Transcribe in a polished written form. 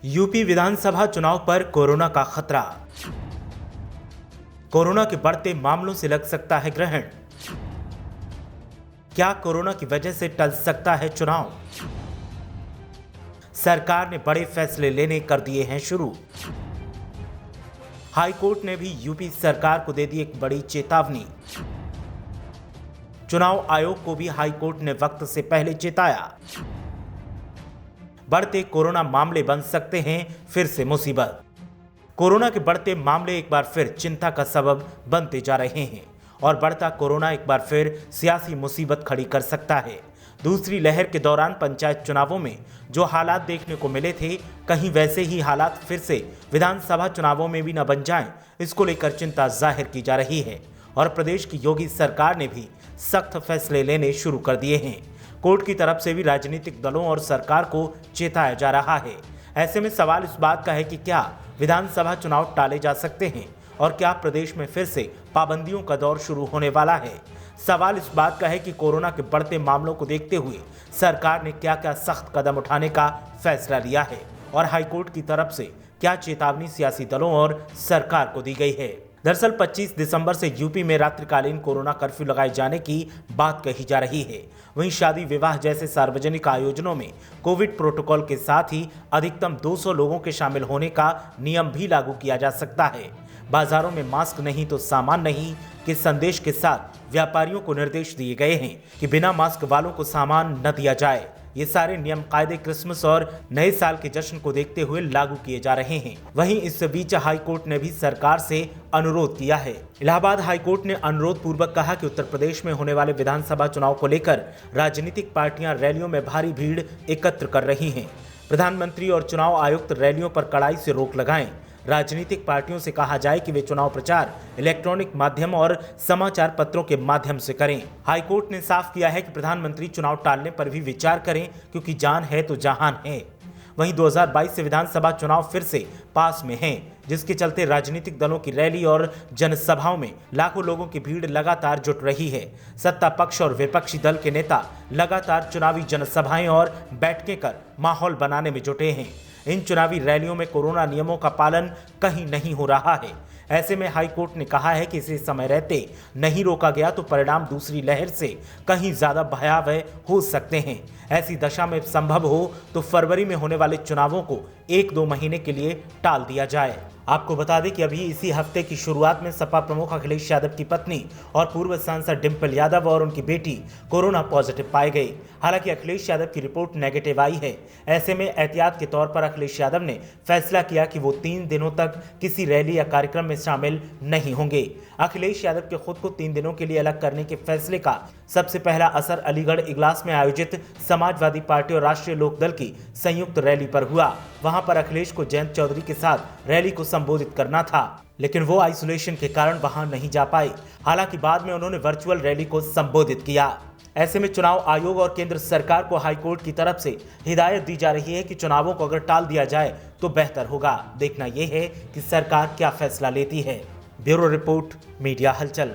UP विधानसभा चुनाव पर corona का खतरा। कोरोना के बढ़ते मामलों से लग सकता है ग्रहण। क्या कोरोना की वजह से टल सकता है चुनाव? सरकार ने बड़े फैसले लेने कर दिए हैं शुरू। हाईकोर्ट ने भी यूपी सरकार को दे दी एक बड़ी चेतावनी। चुनाव आयोग को भी हाईकोर्ट ने वक्त से पहले चेताया। बढ़ते कोरोना मामले बन सकते हैं फिर से मुसीबत। कोरोना के बढ़ते मामले एक बार फिर चिंता का सबब बनते जा रहे हैं और बढ़ता कोरोना एक बार फिर सियासी मुसीबत खड़ी कर सकता है। दूसरी लहर के दौरान पंचायत चुनावों में जो हालात देखने को मिले थे, कहीं वैसे ही हालात फिर से विधानसभा चुनावों में भी न बन जाएं, इसको लेकर चिंता जाहिर की जा रही है और प्रदेश की योगी सरकार ने भी सख्त फैसले लेने शुरू कर दिए हैं। कोर्ट की तरफ से भी राजनीतिक दलों और सरकार को चेताया जा रहा है। ऐसे में सवाल इस बात का है कि क्या विधानसभा चुनाव टाले जा सकते हैं और क्या प्रदेश में फिर से पाबंदियों का दौर शुरू होने वाला है। सवाल इस बात का है कि कोरोना के बढ़ते मामलों को देखते हुए सरकार ने क्या क्या सख्त कदम उठाने का फैसला लिया है और हाईकोर्ट की तरफ से क्या चेतावनी सियासी दलों और सरकार को दी गई है। दरअसल 25 दिसंबर से यूपी में रात्रिकालीन कोरोना कर्फ्यू लगाए जाने की बात कही जा रही है। वहीं शादी विवाह जैसे सार्वजनिक आयोजनों में कोविड प्रोटोकॉल के साथ ही अधिकतम 200 लोगों के शामिल होने का नियम भी लागू किया जा सकता है। बाजारों में मास्क नहीं तो सामान नहीं के संदेश के साथ व्यापारियों को निर्देश दिए गए हैं कि बिना मास्क वालों को सामान न दिया जाए। ये सारे नियम कायदे क्रिसमस और नए साल के जश्न को देखते हुए लागू किए जा रहे हैं। वहीं इस बीच हाईकोर्ट ने भी सरकार से अनुरोध किया है। इलाहाबाद हाईकोर्ट ने अनुरोध पूर्वक कहा कि उत्तर प्रदेश में होने वाले विधानसभा चुनाव को लेकर राजनीतिक पार्टियां रैलियों में भारी भीड़ एकत्र कर रही हैं। प्रधानमंत्री और चुनाव आयुक्त रैलियों पर कड़ाई से रोक लगाएं। राजनीतिक पार्टियों से कहा जाए कि वे चुनाव प्रचार इलेक्ट्रॉनिक माध्यम और समाचार पत्रों के माध्यम से करें। हाईकोर्ट ने साफ किया है कि प्रधानमंत्री चुनाव टालने पर भी विचार करें, क्योंकि जान है तो जहान है। वहीं 2022 से विधानसभा चुनाव फिर से पास में हैं, जिसके चलते राजनीतिक दलों की रैली और जनसभाओं में लाखों लोगों की भीड़ लगातार जुट रही है। सत्ता पक्ष और विपक्षी दल के नेता लगातार चुनावी जनसभाएं और बैठकें कर माहौल बनाने में जुटे हैं। इन चुनावी रैलियों में कोरोना नियमों का पालन कहीं नहीं हो रहा है। ऐसे में हाईकोर्ट ने कहा है कि इसे समय रहते नहीं रोका गया तो परिणाम दूसरी लहर से कहीं ज्यादा भयावह हो सकते हैं। ऐसी दशा में संभव हो तो फरवरी में होने वाले चुनावों को 1-2 महीने के लिए टाल दिया जाए। आपको बता दें कि अभी इसी हफ्ते की शुरुआत में सपा प्रमुख अखिलेश यादव की पत्नी और पूर्व सांसद डिंपल यादव और उनकी बेटी कोरोना पॉजिटिव पाए गए। हालांकि अखिलेश यादव की रिपोर्ट नेगेटिव आई है। ऐसे में एहतियात के तौर पर अखिलेश यादव ने फैसला किया कि वो 3 दिनों तक किसी रैली या कार्यक्रम में शामिल नहीं होंगे। अखिलेश यादव के खुद को 3 दिनों के लिए अलग करने के फैसले का सबसे पहला असर अलीगढ़ इगलास में आयोजित समाजवादी पार्टी और राष्ट्रीय लोकदल की संयुक्त रैली पर हुआ। वहां पर अखिलेश को जयंत चौधरी के साथ रैली को संबोधित करना था, लेकिन वो आइसोलेशन के कारण वहां नहीं जा पाए। हालांकि बाद में उन्होंने वर्चुअल रैली को संबोधित किया। ऐसे में चुनाव आयोग और केंद्र सरकार को हाईकोर्ट की तरफ से हिदायत दी जा रही है कि चुनावों को अगर टाल दिया जाए तो बेहतर होगा। देखना यह है कि सरकार क्या फैसला लेती है। ब्यूरो रिपोर्ट, मीडिया हलचल।